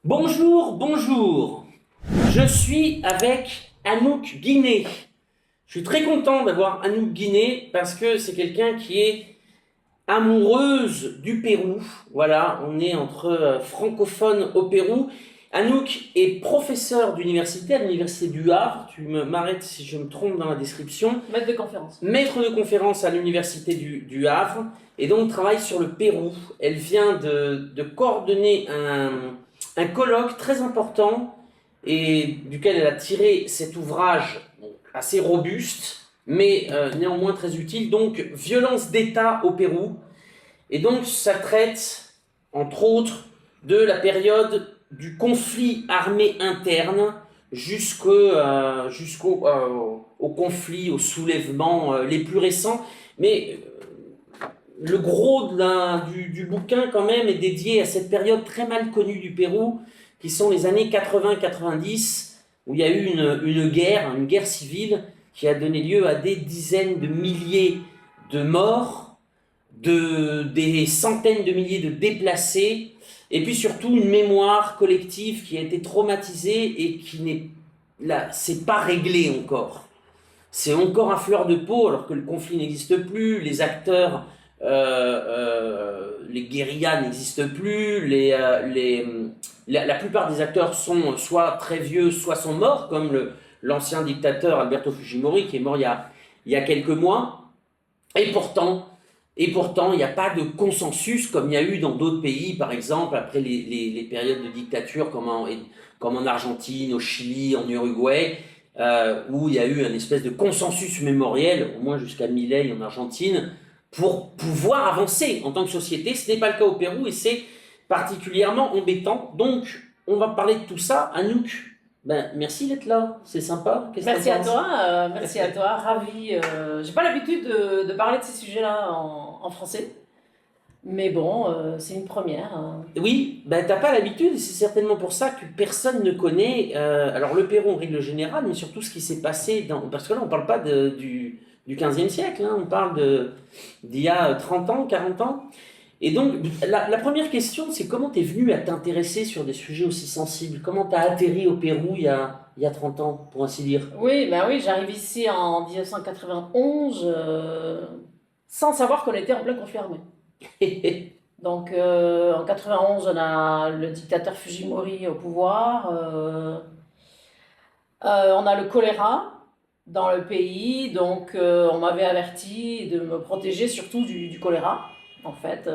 Bonjour, bonjour. Je suis avec Anouk Guiné. Je suis très content d'avoir Anouk Guiné parce que c'est quelqu'un qui est amoureuse du Pérou. Voilà, on est entre francophones au Pérou. Anouk est professeure d'université à l'université du Havre. Tu m'arrêtes si je me trompe dans la description. Maître de conférence. Maître de conférence à l'université du Havre et donc travaille sur le Pérou. Elle vient de coordonner un colloque très important et duquel elle a tiré cet ouvrage assez robuste, mais néanmoins très utile, donc Violence d'État au Pérou. Et donc ça traite, entre autres, de la période du conflit armé interne jusqu'au au conflit, aux soulèvements les plus récents. Mais le gros du bouquin quand même est dédié à cette période très mal connue du Pérou, qui sont les années 80-90, où il y a eu une guerre civile, qui a donné lieu à des dizaines de milliers de morts, des centaines de milliers de déplacés, et puis surtout une mémoire collective qui a été traumatisée et qui n'est là, c'est pas réglé encore. C'est encore à fleur de peau alors que le conflit n'existe plus, les acteurs, les guérillas n'existent plus, la plupart des acteurs sont soit très vieux, soit sont morts, comme l'ancien dictateur Alberto Fujimori qui est mort il y a quelques mois. Et pourtant, il n'y a pas de consensus comme il y a eu dans d'autres pays, par exemple, après les périodes de dictature comme en Argentine, au Chili, en Uruguay, où il y a eu une espèce de consensus mémoriel, au moins jusqu'à Milei en Argentine, pour pouvoir avancer en tant que société. Ce n'est pas le cas au Pérou et c'est particulièrement embêtant. Donc, on va parler de tout ça. Anouk, merci d'être là, c'est sympa. Merci à toi, ravi. J'ai pas l'habitude de parler de ces sujets-là en français, mais bon, c'est une première. Oui, t'as pas l'habitude, et c'est certainement pour ça que personne ne connaît, alors le Pérou en règle générale, mais surtout ce qui s'est passé parce que là on parle pas du 15e siècle, hein, on parle d'il y a 30 ans, 40 ans. Et donc, la première question, c'est comment tu es venu à t'intéresser sur des sujets aussi sensibles? Comment tu as atterri au Pérou il y a 30 ans, pour ainsi dire? Oui, j'arrive ici en 1991 sans savoir qu'on était en plein conflit armé. Donc en 91, on a le dictateur Fujimori au pouvoir, on a le choléra dans le pays, donc on m'avait averti de me protéger surtout du choléra. En fait,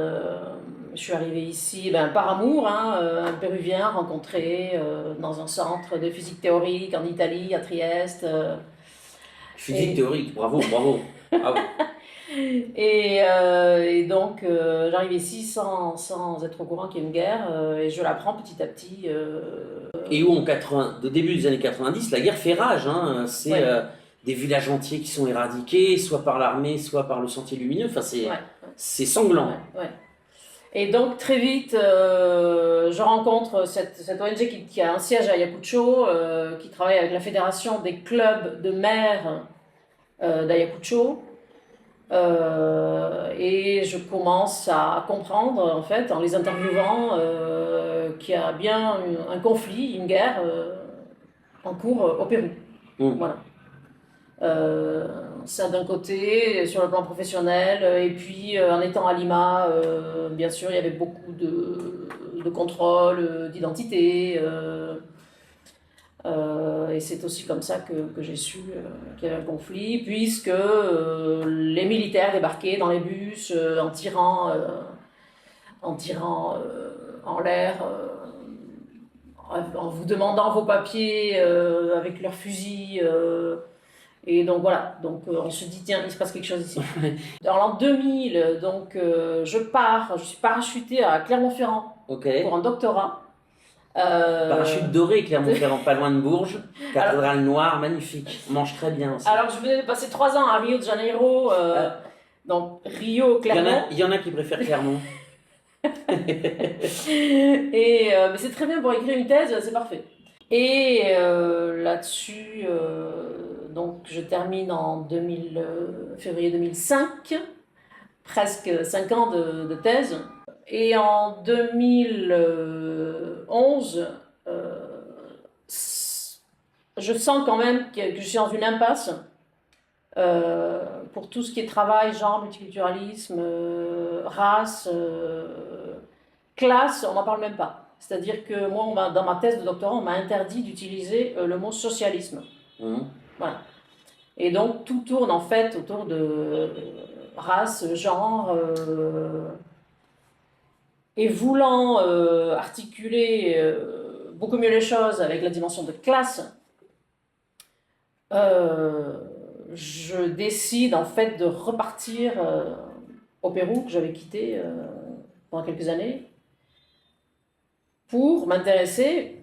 je suis arrivée ici par amour, hein, un Péruvien rencontré dans un centre de physique théorique en Italie, à Trieste. Physique théorique, bravo, bravo. Bravo. Et donc, j'arrive ici sans être au courant qu'il y a une guerre, et je l'apprends petit à petit. Et où au début des années 90, la guerre fait rage. Hein, c'est Ouais. des villages entiers qui sont éradiqués, soit par l'armée, soit par le Sentier Lumineux. Enfin, c'est sanglant. Ouais. Et donc, très vite, je rencontre cette ONG qui a un siège à Ayacucho, qui travaille avec la Fédération des clubs de maires d'Ayacucho. Et je commence à comprendre, en fait, en les interviewant, qu'il y a bien un conflit, une guerre en cours au Pérou. Voilà. Ça d'un côté, sur le plan professionnel, et puis en étant à Lima, bien sûr, il y avait beaucoup de contrôles d'identité. Et c'est aussi comme ça que j'ai su qu'il y avait un conflit, puisque les militaires débarquaient dans les bus en tirant en l'air, en vous demandant vos papiers avec leurs fusils. Et donc voilà, on se dit tiens, il se passe quelque chose ici. En l'an 2000, je suis parachutée à Clermont-Ferrand pour un doctorat. Parachute doré, Clermont-Ferrand, pas loin de Bourges, cathédrale noire, magnifique, on mange très bien aussi. Alors je venais de passer 3 ans à Rio de Janeiro, donc Rio, Clermont. Il y en a qui préfèrent Clermont. Mais c'est très bien pour écrire une thèse, c'est parfait. Et là-dessus, donc je termine en février 2005, presque 5 ans de thèse. Et en 2011, 2011, je sens quand même que je suis dans une impasse pour tout ce qui est travail, genre, multiculturalisme, race, classe, on n'en parle même pas. C'est-à-dire que moi, dans ma thèse de doctorat, on m'a interdit d'utiliser le mot socialisme. Voilà. Et donc, tout tourne en fait autour de race, genre, et voulant articuler beaucoup mieux les choses avec la dimension de classe, je décide en fait de repartir au Pérou, que j'avais quitté pendant quelques années, pour m'intéresser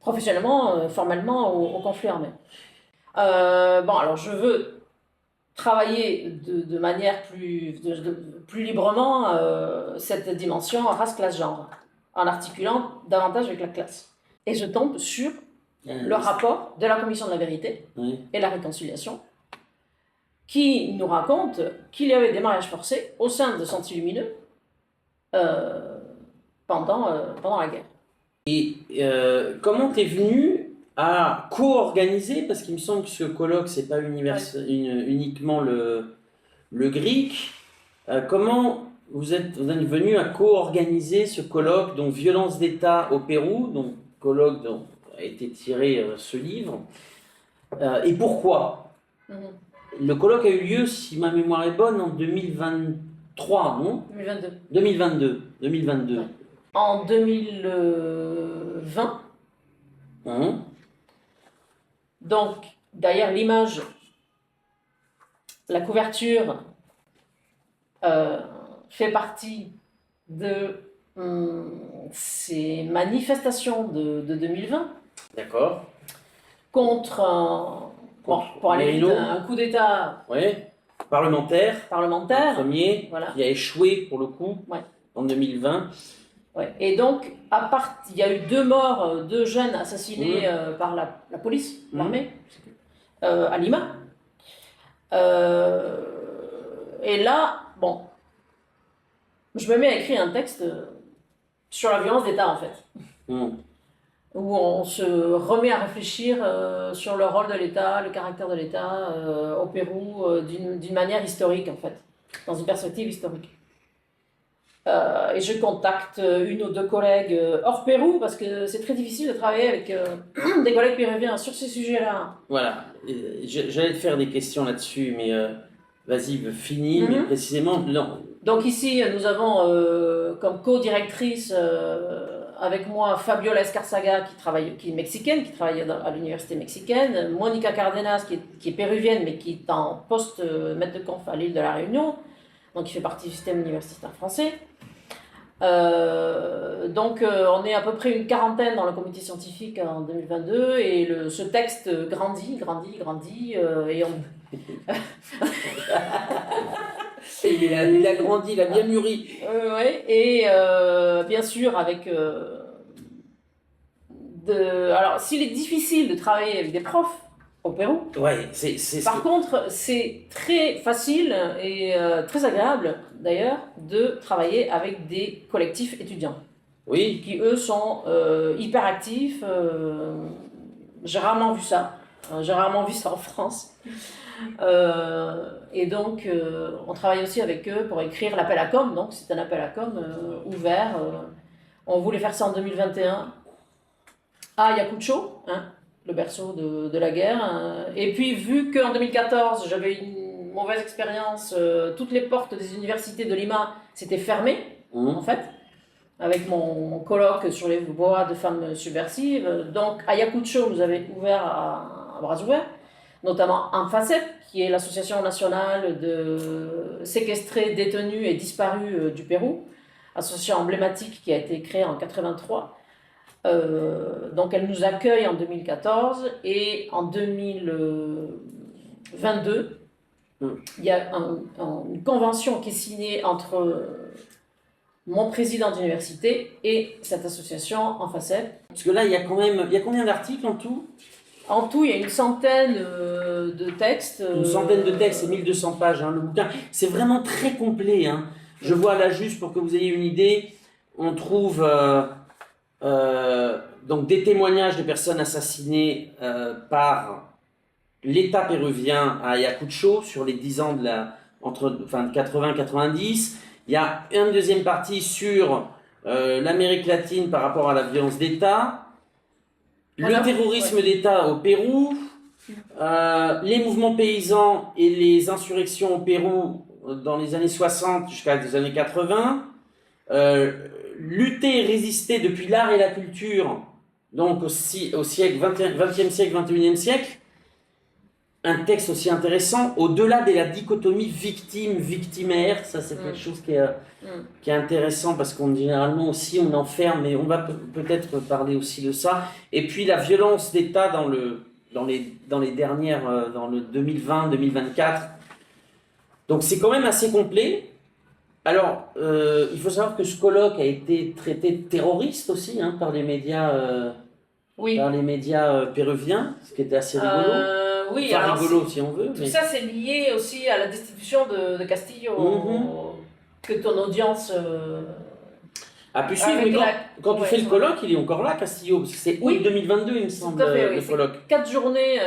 professionnellement, formellement au conflit armé. Alors je veux travailler de manière plus librement cette dimension race, classe, genre, en articulant davantage avec la classe. Et je tombe sur le rapport de la Commission de la vérité et la réconciliation, qui nous raconte qu'il y avait des mariages forcés au sein de Sentiers Lumineux pendant la guerre. Et comment t'es venu à co-organiser, parce qu'il me semble que ce colloque, c'est pas uniquement le GRIC, comment vous êtes venu à co-organiser ce colloque, donc Violence d'État au Pérou, donc colloque dont a été tiré ce livre, et pourquoi? Le colloque a eu lieu, si ma mémoire est bonne, en 2023, non? 2022. 2022. Ouais. En 2020. Donc, d'ailleurs, l'image, la couverture fait partie de ces manifestations de 2020. D'accord. Contre pour aller vite, un coup d'État parlementaire, premier, voilà, qui a échoué pour le coup en 2020. Et donc, il y a eu 2 morts, 2 jeunes assassinés par la police, l'armée, à Lima. Et là, je me mets à écrire un texte sur la violence d'État, en fait. Où on se remet à réfléchir sur le rôle de l'État, le caractère de l'État au Pérou d'une manière historique, en fait, dans une perspective historique. Et je contacte 1 ou 2 collègues hors Pérou, parce que c'est très difficile de travailler avec des collègues péruviens sur ces sujets-là. Voilà, j'allais te faire des questions là-dessus, mais vas-y, finis, mais précisément, non. Donc ici, nous avons comme co-directrice avec moi Fabiola Escarsaga, qui est mexicaine, qui travaille à l'université mexicaine, Monica Cardenas, qui est péruvienne, mais qui est en poste maître de conf à l'île de la Réunion, donc qui fait partie du système universitaire français. Donc on est à peu près une quarantaine dans le comité scientifique en 2022, et ce texte grandit, et on... il a grandi, il a bien mûri. Et bien sûr avec... Alors, s'il est difficile de travailler avec des profs au Pérou, par contre, c'est très facile et très agréable, d'ailleurs, de travailler avec des collectifs étudiants. Qui, eux, sont hyper actifs. J'ai rarement vu ça. J'ai rarement vu ça en France. Et donc, on travaille aussi avec eux pour écrire l'appel à com. Donc, c'est un appel à com ouvert. On voulait faire ça en 2021 à Ayacucho, le berceau de la guerre. Et puis, vu qu'en 2014, j'avais une mauvaise expérience, toutes les portes des universités de Lima s'étaient fermées, en fait, avec mon colloque sur les voix de femmes subversives. Donc, Ayacucho nous avait ouvert à bras ouverts, notamment ANFACEP, qui est l'association nationale de séquestrés, détenus et disparus du Pérou, association emblématique qui a été créée en 1983. Donc elle nous accueille en 2014, et en 2022, il y a une convention qui est signée entre mon président d'université et cette association ANFACEP. Parce que là, il y a combien d'articles en tout? En tout, il y a une centaine de textes. Une centaine de textes, c'est 1200 pages, le bouquin. C'est vraiment très complet. Je vois là, juste pour que vous ayez une idée, on trouve donc des témoignages de personnes assassinées par l'État péruvien à Ayacucho sur les 10 ans entre 80 et 90. Il y a une deuxième partie sur l'Amérique latine par rapport à la violence d'État, le terrorisme d'État au Pérou, les mouvements paysans et les insurrections au Pérou dans les années 60 jusqu'à les années 80, lutter et résister depuis l'art et la culture, donc au siècle 20e siècle, 21e siècle. Un texte aussi intéressant, au-delà de la dichotomie victime-victimaire, ça c'est quelque chose qui est intéressant parce qu'on généralement aussi on enferme, mais on va peut-être parler aussi de ça. Et puis la violence d'État dans les dernières, dans le 2020-2024. Donc c'est quand même assez complet. Alors, il faut savoir que ce colloque a été traité de terroriste aussi par les médias, péruviens, ce qui était assez rigolo. Oui, enfin, alors rigolo si on veut. Tout ça, c'est lié aussi à la destitution de Castillo, que ton audience a pu suivre. Mais quand tu fais le colloque, il est encore là, Castillo, parce que c'est août 2022, il me semble, le colloque. 4 journées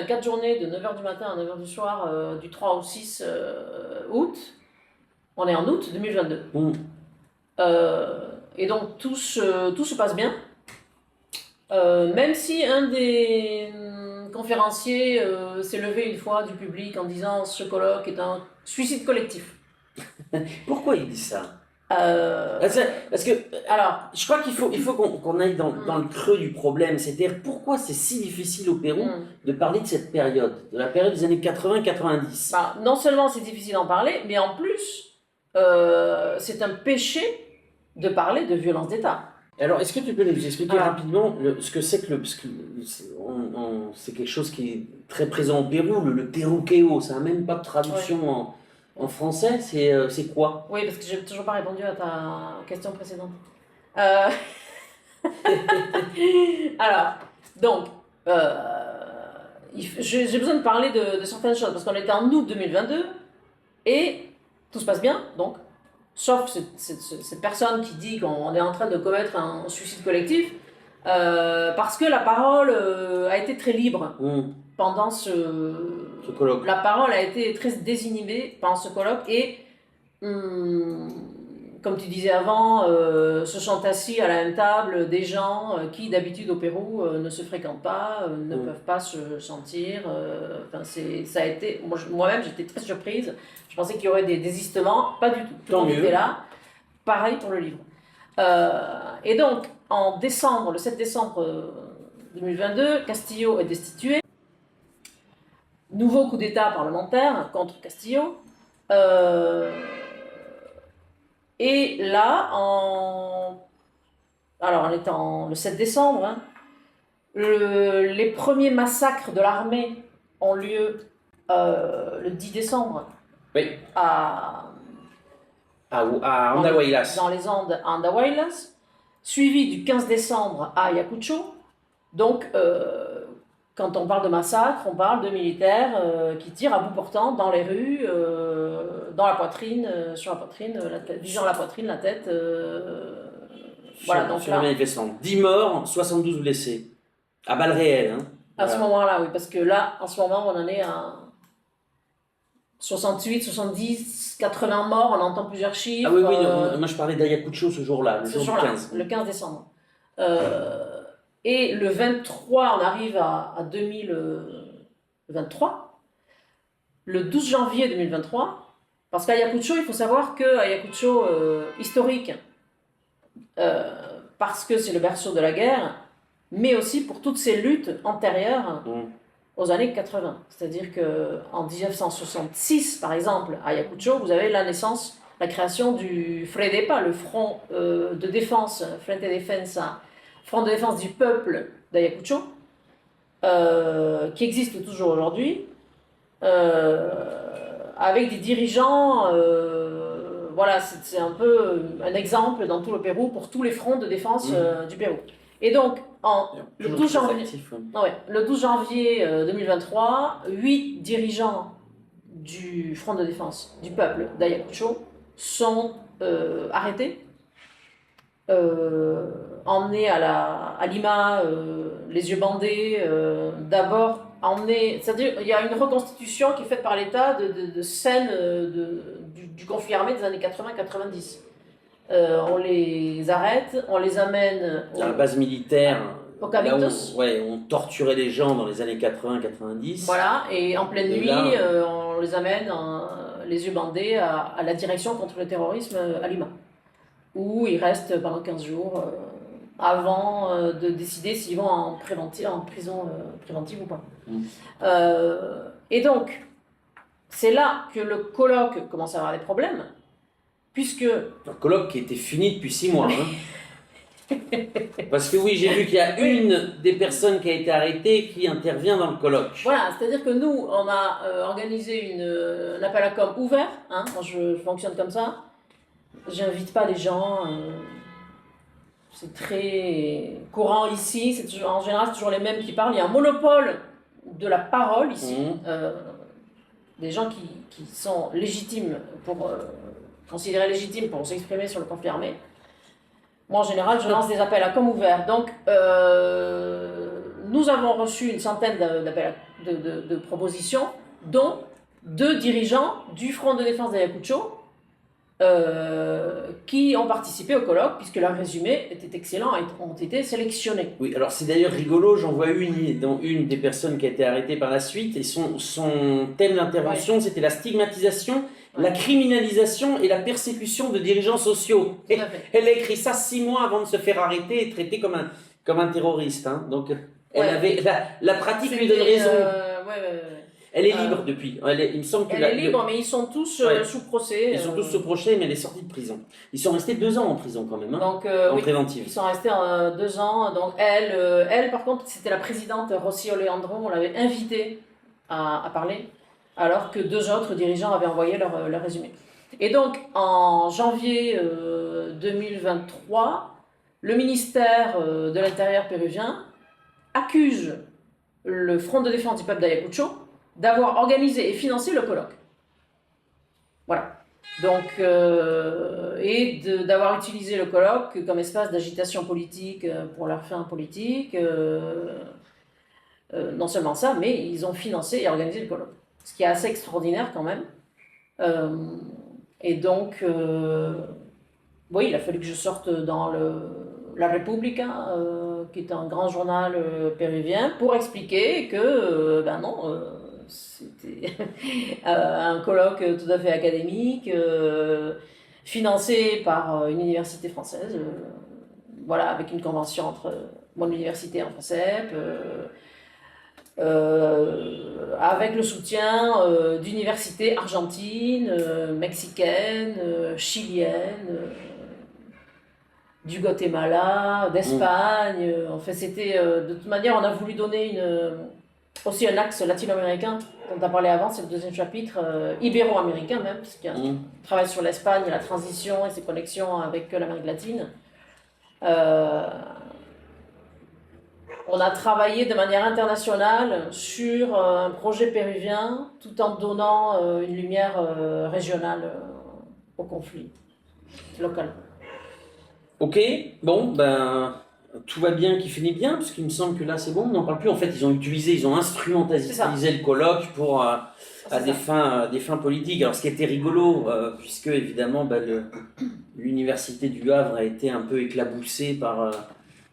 de 9h du matin à 9h du soir, du 3 au 6 août. On est en août 2022. Et donc, tout se passe bien. Même si un des conférencier s'est levé une fois du public en disant ce colloque est un suicide collectif. Pourquoi il dit ça Parce que alors, je crois qu'il faut qu'on aille dans le creux du problème, c'est-à-dire pourquoi c'est si difficile au Pérou de parler de cette période, de la période des années 80-90. Non seulement c'est difficile d'en parler, mais en plus c'est un péché de parler de violence d'État. Alors, est-ce que tu peux nous expliquer rapidement ce que c'est c'est quelque chose qui est très présent au Pérou, le terruqueo, ça n'a même pas de traduction en français, c'est quoi? Oui, parce que je n'ai toujours pas répondu à ta question précédente. Alors, donc, j'ai besoin de parler de certaines choses, parce qu'on était en août 2022, et tout se passe bien, donc. Sauf cette personne qui dit qu'on est en train de commettre un suicide collectif, parce que la parole a été très libre pendant ce colloque. La parole a été très désinhibée pendant ce colloque et, comme tu disais avant, se sont assis à la même table des gens qui d'habitude au Pérou ne se fréquentent pas, ne peuvent pas se sentir. Ça a été, moi-même j'étais très surprise. Je pensais qu'il y aurait des désistements, pas du tout. Tout le monde était là. Pareil pour le livre. Et donc, en décembre, le 7 décembre 2022, Castillo est destitué. Nouveau coup d'État parlementaire contre Castillo. Et là, alors on est le 7 décembre, les premiers massacres de l'armée ont lieu le 10 décembre. Oui. À Andahuaylas. Dans les Andes à Andahuaylas, suivi du 15 décembre à Ayacucho. Donc, quand on parle de massacre, on parle de militaires qui tirent à bout portant dans les rues, dans la poitrine, sur la poitrine, visant la poitrine, la tête. Sur les manifestants. 10 morts, 72 blessés. À balles réelles. À ce moment-là, oui, parce que là, en ce moment, on en est à 68, 70, 80 morts, on entend plusieurs chiffres. Ah oui, moi je parlais d'Ayacucho ce jour-là, le jour du 15. Le 15 décembre. Et le 23, on arrive à 2023. Le 12 janvier 2023, parce qu'Ayacucho, il faut savoir que Ayacucho, historique, parce que c'est le berceau de la guerre, mais aussi pour toutes ces luttes antérieures aux années 80. C'est-à-dire qu'en 1966, par exemple, à Ayacucho, vous avez la création du FREDEPA, le Front de défense, Frente de Defensa, Front de défense du peuple d'Ayacucho, qui existe toujours aujourd'hui, avec des dirigeants, voilà, c'est un peu un exemple dans tout le Pérou pour tous les fronts de défense du Pérou. Et donc, le 12 janvier 2023, 8 dirigeants du Front de défense du peuple d'Ayacucho sont arrêtés emmener à Lima les yeux bandés, d'abord emmener, c'est-à-dire il y a une reconstitution qui est faite par l'État de scènes du conflit armé des années 80-90. On les arrête, on les amène À la base militaire, au là Cavitos. où on torturait les gens dans les années 80-90. Voilà, et en pleine Et nuit, là, on les amène les yeux bandés à la direction contre le terrorisme à Lima, où ils restent pendant 15 jours avant de décider s'ils vont en prison préventive ou pas. Et donc, c'est là que le colloque commence à avoir des problèmes, puisque... un colloque qui était fini depuis 6 mois. Hein. Parce que oui, j'ai vu qu'il y a une des personnes qui a été arrêtée qui intervient dans le colloque. Voilà, c'est-à-dire que nous, on a organisé un appel à com ouvert, hein, moi je fonctionne comme ça, j'invite pas les gens, c'est très courant ici, en général c'est toujours les mêmes qui parlent, il y a un monopole de la parole ici, des gens qui sont légitimes considérés légitimes pour s'exprimer sur le conflit armé. Moi, en général, je lance des appels à com ouverts. Donc, nous avons reçu une centaine de propositions, dont 2 dirigeants du Front de défense d'Ayacucho qui ont participé au colloque, puisque leurs résumés étaient excellents et ont été sélectionnés. Oui, alors c'est d'ailleurs rigolo, j'en vois une des personnes qui a été arrêtée par la suite, et son thème d'intervention, c'était la stigmatisation, la criminalisation et la persécution de dirigeants sociaux. Tout à fait. Elle a écrit ça 6 mois avant de se faire arrêter et traiter comme un terroriste. Hein. Donc, elle avait la pratique lui donne raison. Elle est libre depuis. Il me semble elle est libre, mais ils sont tous sous procès. Ils sont tous sous procès, mais elle est sortie de prison. Ils sont restés 2 ans en prison quand même, hein, donc, en préventive. Ils sont restés 2 ans. Donc elle, par contre, c'était la présidente Rosy Oleandro. On l'avait invitée à parler, alors que 2 autres dirigeants avaient envoyé leur résumé. Et donc, en janvier 2023, le ministère de l'Intérieur péruvien accuse le Front de défense du peuple d'Ayacucho d'avoir organisé et financé le colloque. Voilà. Donc, et d'avoir utilisé le colloque comme espace d'agitation politique pour leurs fins politiques. Non seulement ça, mais ils ont financé et organisé le colloque. Ce qui est assez extraordinaire quand même. Et donc, oui, il a fallu que je sorte dans La Repubblica, qui est un grand journal péruvien, pour expliquer que, ben non, c'était un colloque tout à fait académique, financé par une université française, voilà, avec une convention entre mon université en FONCEP, avec le soutien d'universités argentines, mexicaines, chiliennes, du Guatemala, d'Espagne. En fait, c'était de toute manière, on a voulu donner aussi un axe latino-américain dont tu as parlé avant, c'est le 2e chapitre, ibéro-américain même, parce qu'il y a un travail sur l'Espagne, la transition et ses connexions avec l'Amérique latine. On a travaillé de manière internationale sur un projet péruvien, tout en donnant une lumière régionale au conflit local. Ok, bon, ben, tout va bien qui finit bien, parce qu'il me semble que là c'est bon, on n'en parle plus. En fait, ils ont instrumentalisé le colloque pour, à des fins politiques. Alors, ce qui était rigolo, puisque évidemment, l'université du Havre a été un peu éclaboussée par...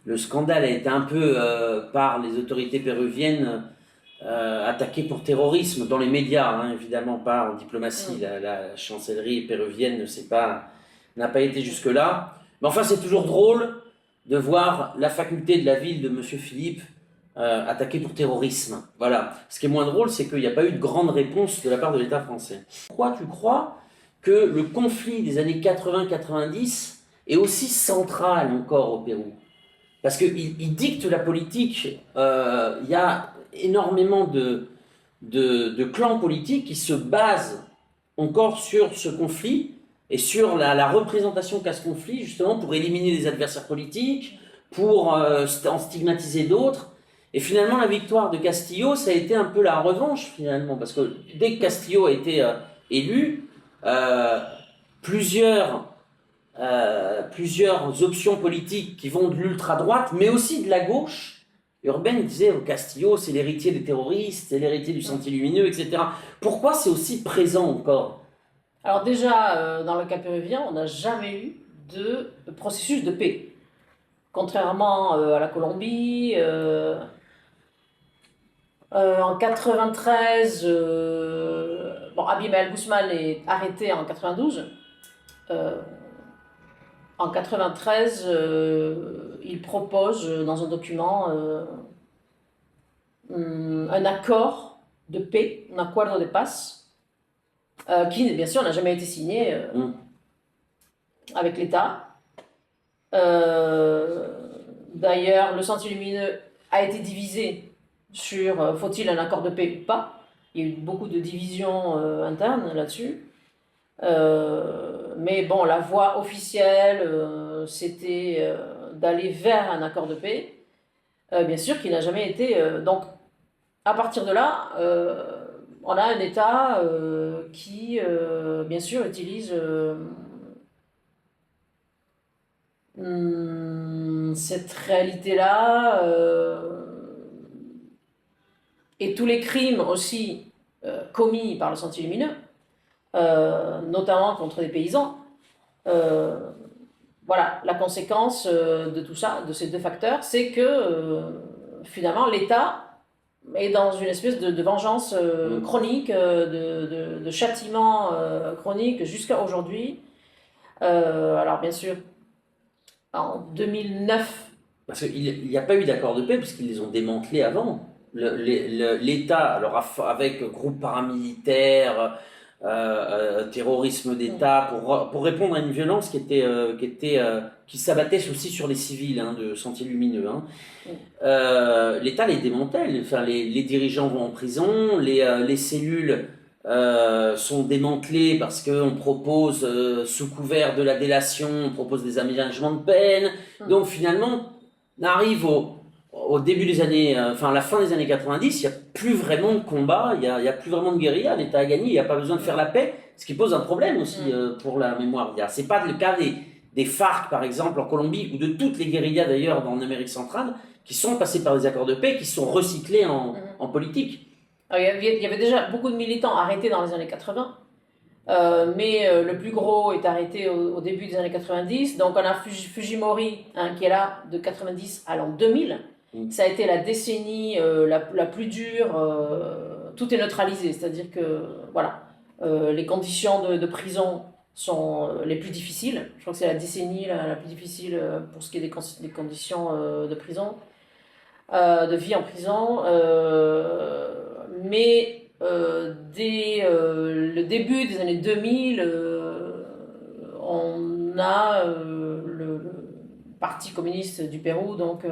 le scandale a été un peu, par les autorités péruviennes, attaqué pour terrorisme dans les médias, hein, évidemment pas en diplomatie. La chancellerie péruvienne n'a pas été jusque-là. Mais enfin, c'est toujours drôle de voir la faculté de la ville de M. Philippe attaquée pour terrorisme. Voilà. Ce qui est moins drôle, c'est qu'il n'y a pas eu de grande réponse de la part de l'État français. Pourquoi tu crois que le conflit des années 80-90 est aussi central encore au Pérou? Parce qu'il dicte la politique. Il y a énormément de clans politiques qui se basent encore sur ce conflit et sur la représentation qu'a ce conflit, justement pour éliminer les adversaires politiques, pour en stigmatiser d'autres. Et finalement, la victoire de Castillo, ça a été un peu la revanche, finalement, parce que dès que Castillo a été élu, plusieurs plusieurs options politiques qui vont de l'ultra-droite, mais aussi de la gauche. Urbain disait au Castillo, c'est l'héritier des terroristes, c'est l'héritier du Sentier lumineux, etc. Pourquoi c'est aussi présent encore? Alors déjà, dans le cas péruvien, on n'a jamais eu de processus de paix. Contrairement à la Colombie, en 93, Abimael Guzmán est arrêté en 92. En 93, il propose dans un document un accord de paix, un acuerdo de paz, qui bien sûr n'a jamais été signé avec l'État. D'ailleurs, le Sentier lumineux a été divisé sur faut-il un accord de paix ou pas. Il y a eu beaucoup de divisions internes là-dessus. Mais bon, la voie officielle, c'était d'aller vers un accord de paix. Bien sûr qu'il n'a jamais été... donc, à partir de là, on a un État qui, bien sûr, utilise cette réalité-là et tous les crimes aussi commis par le Sentier lumineux, notamment contre les paysans. Voilà, la conséquence de tout ça, de ces deux facteurs, c'est que finalement l'État est dans une espèce de vengeance chronique, de châtiment chronique jusqu'à aujourd'hui. Alors bien sûr, en 2009... Parce qu'il n'y a pas eu d'accord de paix puisqu'ils les ont démantelés avant. L'État, alors avec groupes paramilitaires, terrorisme d'État, pour répondre à une violence qui s'abattait aussi sur les civils de Sentier lumineux. L'État les démantèle, enfin, les dirigeants vont en prison, les cellules sont démantelées parce qu'on propose, sous couvert de la délation, on propose des aménagements de peine. Donc finalement, on arrive au début des années, à la fin des années 90, il n'y a plus vraiment de combat, il n'y a plus vraiment de guérilla, l'État a gagné, il n'y a pas besoin de faire la paix, ce qui pose un problème aussi pour la mémoire. Ce n'est pas le cas des FARC, par exemple, en Colombie, ou de toutes les guérillas d'ailleurs en Amérique centrale, qui sont passées par des accords de paix, qui sont recyclés en politique. Alors, il y avait déjà beaucoup de militants arrêtés dans les années 80, mais le plus gros est arrêté au début des années 90. Donc on a Fujimori qui est là de 90 à l'an 2000. Ça a été la décennie la plus dure. Tout est neutralisé, c'est-à-dire que voilà, les conditions de prison sont les plus difficiles. Je crois que c'est la décennie la plus difficile pour ce qui est des conditions de prison, de vie en prison. Mais dès le début des années 2000, on a le Parti communiste du Pérou, donc,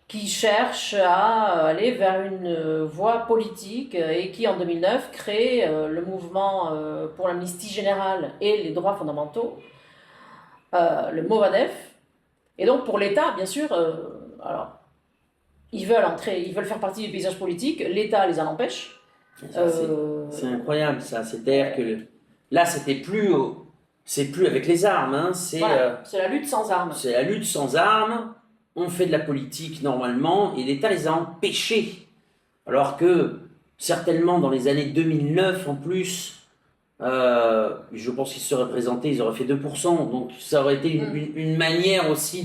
qui cherche à aller vers une voie politique et qui, en 2009, crée le mouvement pour l'amnistie générale et les droits fondamentaux, le Movadef. Et donc, pour l'État, bien sûr, alors, ils veulent faire partie du paysage politique, l'État les en empêche. C'est incroyable ça, c'est-à-dire que là c'est plus avec les armes, c'est la lutte sans armes. C'est la lutte sans armes, on fait de la politique normalement et l'État les a empêchés. Alors que certainement dans les années 2009 en plus, je pense qu'ils seraient présentés, ils auraient fait 2%, donc ça aurait été une manière aussi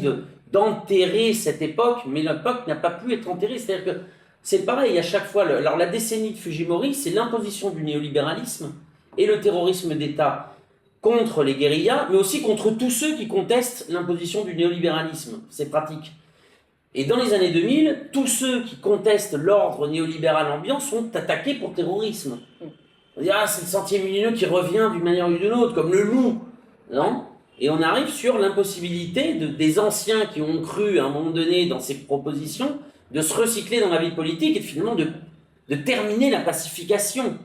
d'enterrer cette époque, mais l'époque n'a pas pu être enterrée. C'est-à-dire que c'est pareil à chaque fois. Alors la décennie de Fujimori, c'est l'imposition du néolibéralisme et le terrorisme d'État contre les guérillas, mais aussi contre tous ceux qui contestent l'imposition du néolibéralisme. C'est pratique. Et dans les années 2000, tous ceux qui contestent l'ordre néolibéral ambiant sont attaqués pour terrorisme. On dit, c'est le Sentier lumineux qui revient d'une manière ou d'une autre, comme le loup. Non ? Et on arrive sur l'impossibilité des anciens qui ont cru à un moment donné dans ces propositions de se recycler dans la vie politique et finalement de terminer la pacification.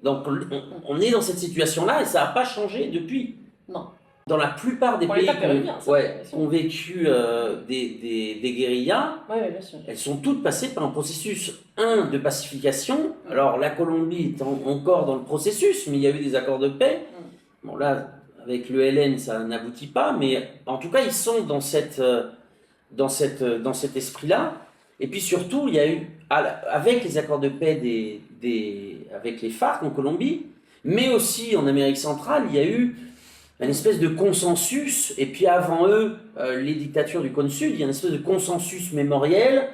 Donc on est dans cette situation-là et ça n'a pas changé depuis. Non. Dans la plupart des pays qui ont vécu des guérillas, bien sûr. Elles sont toutes passées par un processus, de pacification. Alors la Colombie est encore dans le processus, mais il y a eu des accords de paix. Bon là, avec le LN, ça n'aboutit pas, mais en tout cas, ils sont dans cet esprit-là. Et puis surtout, il y a eu, avec les accords de paix avec les FARC en Colombie, mais aussi en Amérique centrale, il y a eu une espèce de consensus, et puis avant eux, les dictatures du cône sud, il y a une espèce de consensus mémoriel.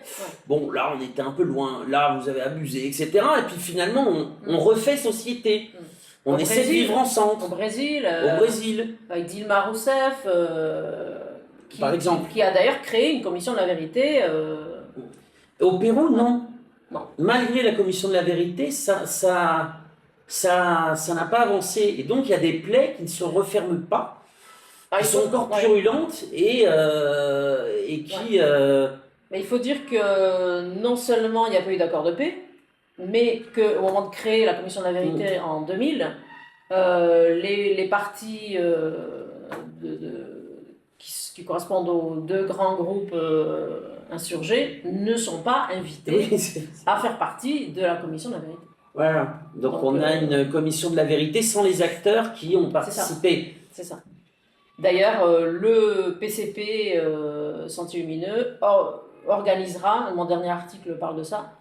Bon, là, on était un peu loin, là, vous avez abusé, etc. Et puis finalement, on refait société. On essaie de vivre ensemble. Au Brésil, avec Dilma Rousseff, par exemple. Qui a d'ailleurs créé une commission de la vérité. Au Pérou, non. Non. Malgré la commission de la vérité, ça n'a pas avancé. Et donc, il y a des plaies qui ne se referment pas, qui sont encore purulentes et qui... Mais il faut dire que non seulement il n'y a pas eu d'accord de paix, mais qu'au moment de créer la commission de la vérité en 2000, les partis qui correspondent aux deux grands groupes insurgés ne sont pas invités à faire partie de la commission de la vérité. Voilà, donc on a une commission de la vérité sans les acteurs qui ont participé. C'est ça. D'ailleurs, le PCP Sentier Lumineux organisera, mon dernier article parle de ça,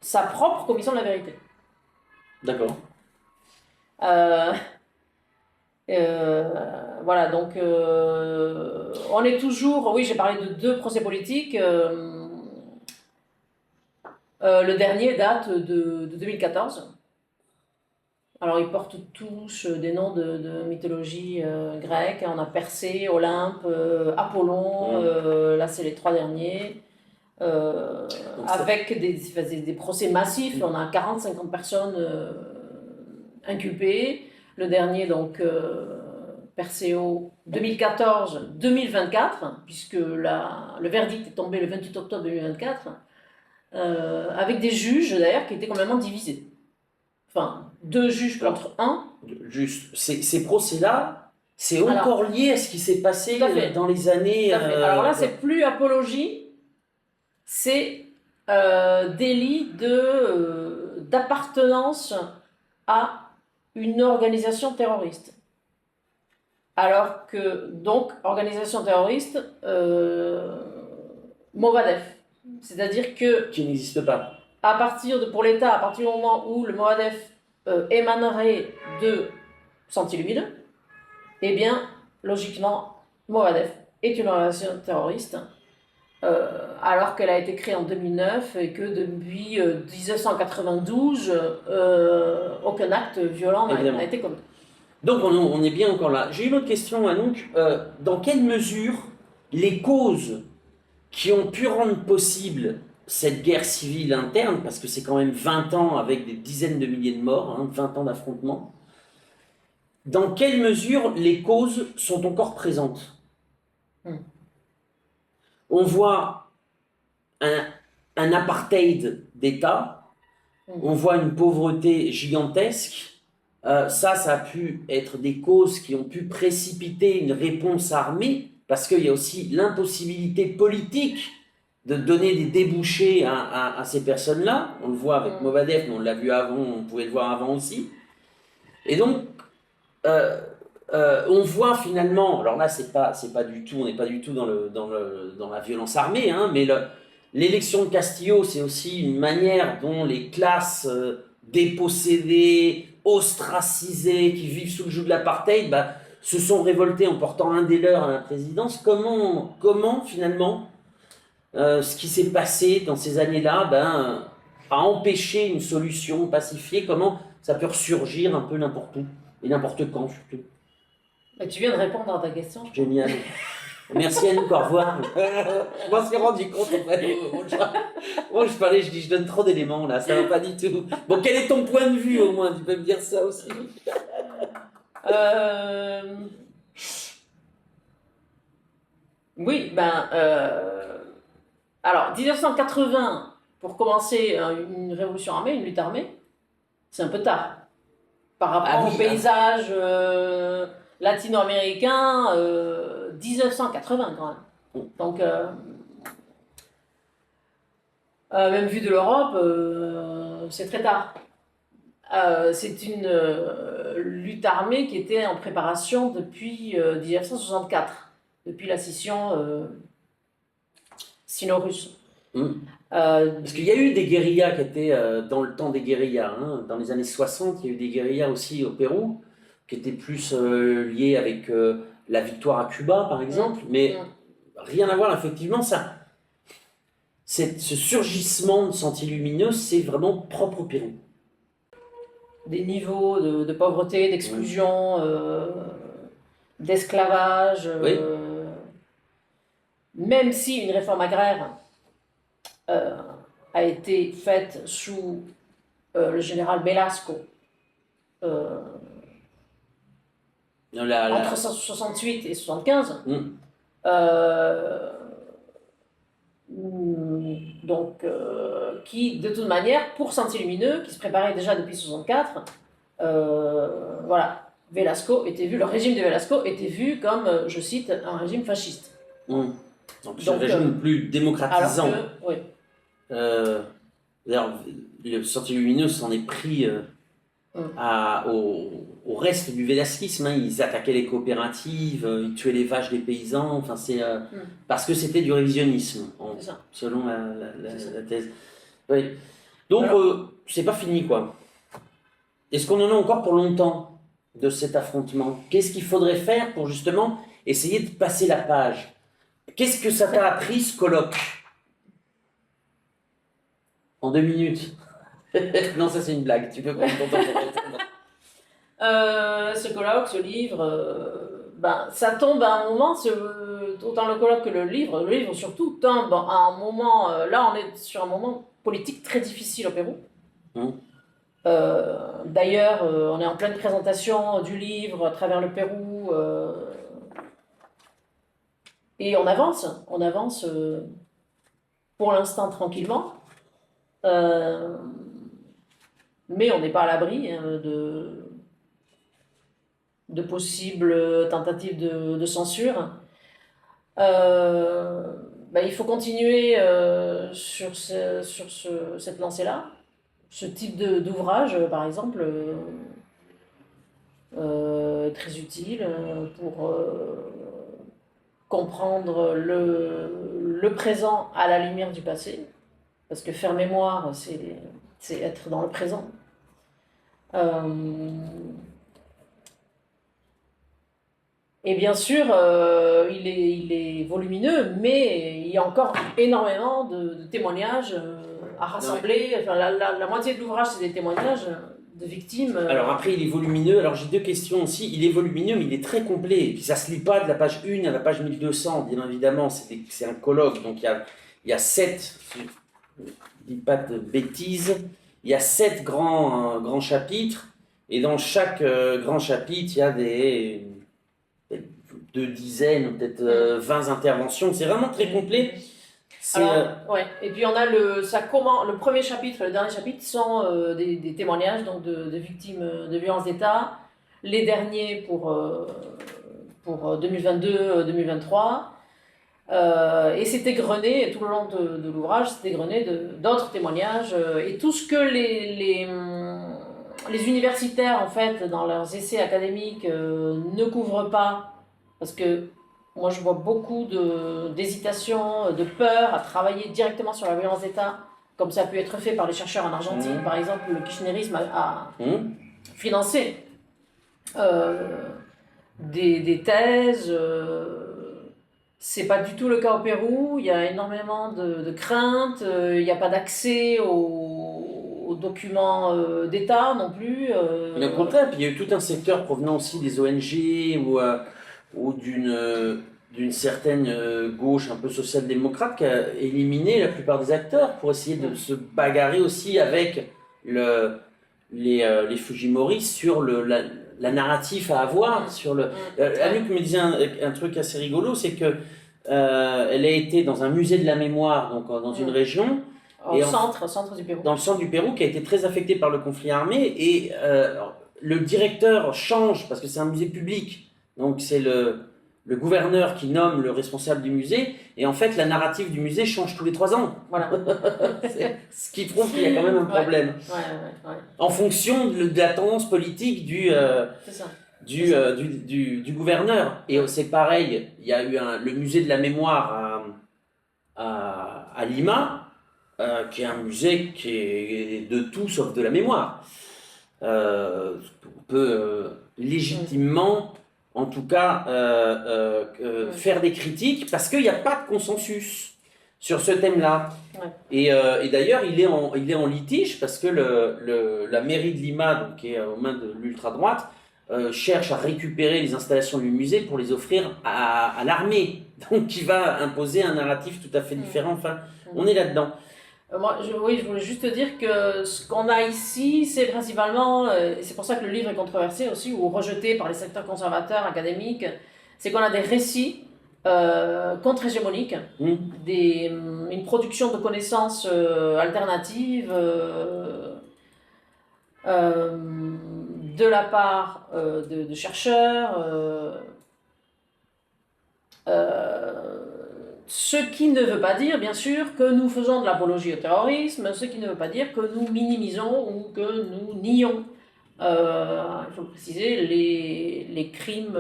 sa propre commission de la vérité. D'accord. Voilà, donc on est toujours... Oui, j'ai parlé de 2 procès politiques. Le dernier date de 2014. Alors, ils portent tous des noms de mythologie grecque. On a Persée, Olympe, Apollon, là c'est les 3 derniers. Avec des procès massifs, on a 40-50 personnes inculpées. Le dernier, donc, Perséo, 2014-2024, puisque le verdict est tombé le 28 octobre 2024. Avec des juges d'ailleurs qui étaient complètement divisés. Enfin, 2 juges contre 1. Juste, ces procès-là, c'est encore lié à ce qui s'est passé dans les années... Alors là, c'est plus apologie, c'est délit d'appartenance à une organisation terroriste. Alors que, donc, organisation terroriste, Movadef. C'est-à-dire que... Qui n'existe pas. Pour l'État, à partir du moment où le Movadef émanerait de Sentier Lumineux, eh bien, logiquement, Movadef est une organisation terroriste, alors qu'elle a été créée en 2009 et que depuis 1992, aucun acte violent n'a été commis. Donc, on est bien encore là. J'ai une autre question, Anouk. Dans quelle mesure les causes qui ont pu rendre possible cette guerre civile interne, parce que c'est quand même 20 ans avec des dizaines de milliers de morts, 20 ans d'affrontements, dans quelle mesure les causes sont encore présentes? On voit un apartheid d'État, on voit une pauvreté gigantesque, ça a pu être des causes qui ont pu précipiter une réponse armée, parce qu'il y a aussi l'impossibilité politique de donner des débouchés à ces personnes-là. On le voit avec Movadef, mais on l'a vu avant, on pouvait le voir avant aussi. Et donc, on voit finalement, alors là, c'est pas du tout, on n'est pas du tout dans la violence armée, mais l'élection de Castillo, c'est aussi une manière dont les classes dépossédées, ostracisées, qui vivent sous le joug de l'apartheid, se sont révoltés en portant un des leurs à la présidence. Comment finalement, ce qui s'est passé dans ces années-là a empêché une solution pacifiée? Comment ça peut ressurgir un peu n'importe où et n'importe quand surtout? Tu viens de répondre à ta question. Génial. Merci Anouk, au revoir. Je m'en suis rendu compte en fait. Moi je parlais, je dis je donne trop d'éléments là, ça va pas du tout. Bon, quel est ton point de vue au moins? Tu peux me dire ça aussi? Oui, alors 1980, pour commencer une révolution armée, une lutte armée, c'est un peu tard. Par rapport au paysage latino-américain, 1980 quand même. Donc, même vu de l'Europe, c'est très tard. C'est une lutte armée qui était en préparation depuis 1964, depuis la scission sino-russe. Parce qu'il y a eu des guérillas qui étaient dans le temps des guérillas. Hein. Dans les années 60, il y a eu des guérillas aussi au Pérou, qui étaient plus liées avec la victoire à Cuba, par exemple. Mais rien à voir, effectivement, ce surgissement de sentilumineux, c'est vraiment propre au Pérou. Des niveaux de pauvreté, d'exclusion, d'esclavage. Oui. Même si une réforme agraire a été faite sous le général Velasco entre 68 et 75, donc, qui, de toute manière, pour Sentilumineux, qui se préparait déjà depuis 64, voilà, le régime de Velasco était vu comme, je cite, un régime fasciste. Donc c'est un régime plus démocratisant. Oui. D'ailleurs, le Sentilumineux s'en est pris au reste du vélasquisme. Hein. Ils attaquaient les coopératives, ils tuaient les vaches des paysans. Enfin, parce que c'était du révisionnisme, selon la thèse. Oui. Donc, c'est pas fini, quoi. Est-ce qu'on en a encore pour longtemps de cet affrontement? Qu'est-ce qu'il faudrait faire pour justement essayer de passer la page? Qu'est-ce que ça t'a appris, ce colloque? En 2 minutes. Non, ça c'est une blague, tu peux prendre ton temps pour répondre. Ce colloque, ce livre, ça tombe à un moment, autant le colloque que le livre surtout tombe à un moment, là on est sur un moment politique très difficile au Pérou. D'ailleurs, on est en pleine présentation du livre à travers le Pérou, et on avance pour l'instant tranquillement. Mais on n'est pas à l'abri de possibles tentatives de censure. Il faut continuer sur cette lancée-là. Ce type d'ouvrage, par exemple, est très utile pour comprendre le présent à la lumière du passé. Parce que faire mémoire, c'est être dans le présent. Et bien sûr, il est volumineux, mais il y a encore énormément de témoignages à rassembler. Enfin, la moitié de l'ouvrage, c'est des témoignages de victimes. Alors après, il est volumineux. Alors j'ai 2 questions aussi. Il est volumineux, mais il est très complet. Et puis ça ne se lit pas de la page 1 à la page 1200, bien évidemment. C'est un colloque, donc il y a 7... Je ne dis pas de bêtises, il y a 7 grands chapitres, et dans chaque grand chapitre, il y a peut-être 2 dizaines, peut-être 20 interventions. C'est vraiment très complet. Et puis on a le premier chapitre, le dernier chapitre sont des témoignages donc de victimes de violences d'État. Les derniers pour 2022-2023. Et c'est égrené, tout le long de l'ouvrage, c'est égrené d'autres témoignages et tout ce que les universitaires, en fait, dans leurs essais académiques, ne couvrent pas, parce que moi je vois beaucoup d'hésitation, de peur à travailler directement sur la violence d'État, comme ça a pu être fait par les chercheurs en Argentine. Par exemple, le kirchnerisme a financé des thèses. C'est pas du tout le cas au Pérou. Il y a énormément de craintes. Il n'y a pas d'accès aux documents d'État non plus. Mais au contraire, puis il y a eu tout un secteur provenant aussi des ONG ou d'une certaine gauche un peu social-démocrate qui a éliminé la plupart des acteurs pour essayer de se bagarrer aussi avec les Fujimoristes sur la narrative à avoir. Anouk me disait un truc assez rigolo, c'est que elle a été dans un musée de la mémoire, donc dans une région. Centre du Pérou. Dans le centre du Pérou, qui a été très affecté par le conflit armé. Et le directeur change, parce que c'est un musée public. Donc c'est le gouverneur qui nomme le responsable du musée, et en fait la narrative du musée change tous les 3 ans. Voilà. Ce qui prouve qu'il y a quand même un problème. Ouais. En fonction de la tendance politique C'est ça. du gouverneur. Et c'est pareil, il y a eu le musée de la mémoire à Lima, qui est un musée qui est de tout sauf de la mémoire. On peut légitimement, en tout cas, faire des critiques parce qu'il n'y a pas de consensus sur ce thème-là. Ouais. Et d'ailleurs, il est en litige parce que la mairie de Lima, donc, qui est aux mains de l'ultra-droite, cherche à récupérer les installations du musée pour les offrir à l'armée. Donc, qui va imposer un narratif tout à fait différent. Enfin, on est là-dedans. Moi, je voulais juste te dire que ce qu'on a ici, c'est principalement, et c'est pour ça que le livre est controversé aussi, ou rejeté par les secteurs conservateurs, académiques, c'est qu'on a des récits contre-hégémoniques, une production de connaissances alternatives de la part de chercheurs, ce qui ne veut pas dire, bien sûr, que nous faisons de l'apologie au terrorisme, ce qui ne veut pas dire que nous minimisons ou que nous nions, il faut le préciser, les crimes,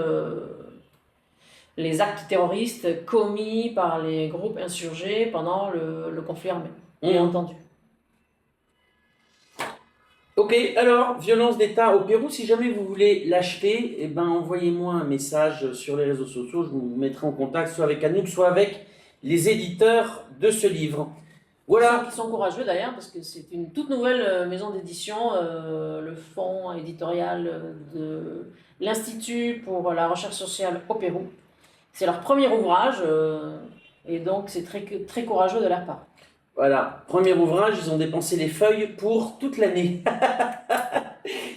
les actes terroristes commis par les groupes insurgés pendant le conflit armé, bien entendu. Ok, alors, violence d'État au Pérou, si jamais vous voulez l'acheter, eh ben, envoyez-moi un message sur les réseaux sociaux, je vous mettrai en contact soit avec Anouk, soit avec les éditeurs de ce livre. Voilà. Qui sont courageux d'ailleurs, parce que c'est une toute nouvelle maison d'édition, le fonds éditorial de l'Institut pour la recherche sociale au Pérou. C'est leur premier ouvrage, et donc c'est très, très courageux de leur part. Voilà, premier ouvrage, ils ont dépensé les feuilles pour toute l'année.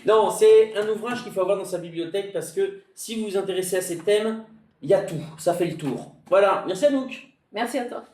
Non, c'est un ouvrage qu'il faut avoir dans sa bibliothèque parce que si vous vous intéressez à ces thèmes, il y a tout, ça fait le tour. Voilà, merci Anouk. Merci à toi.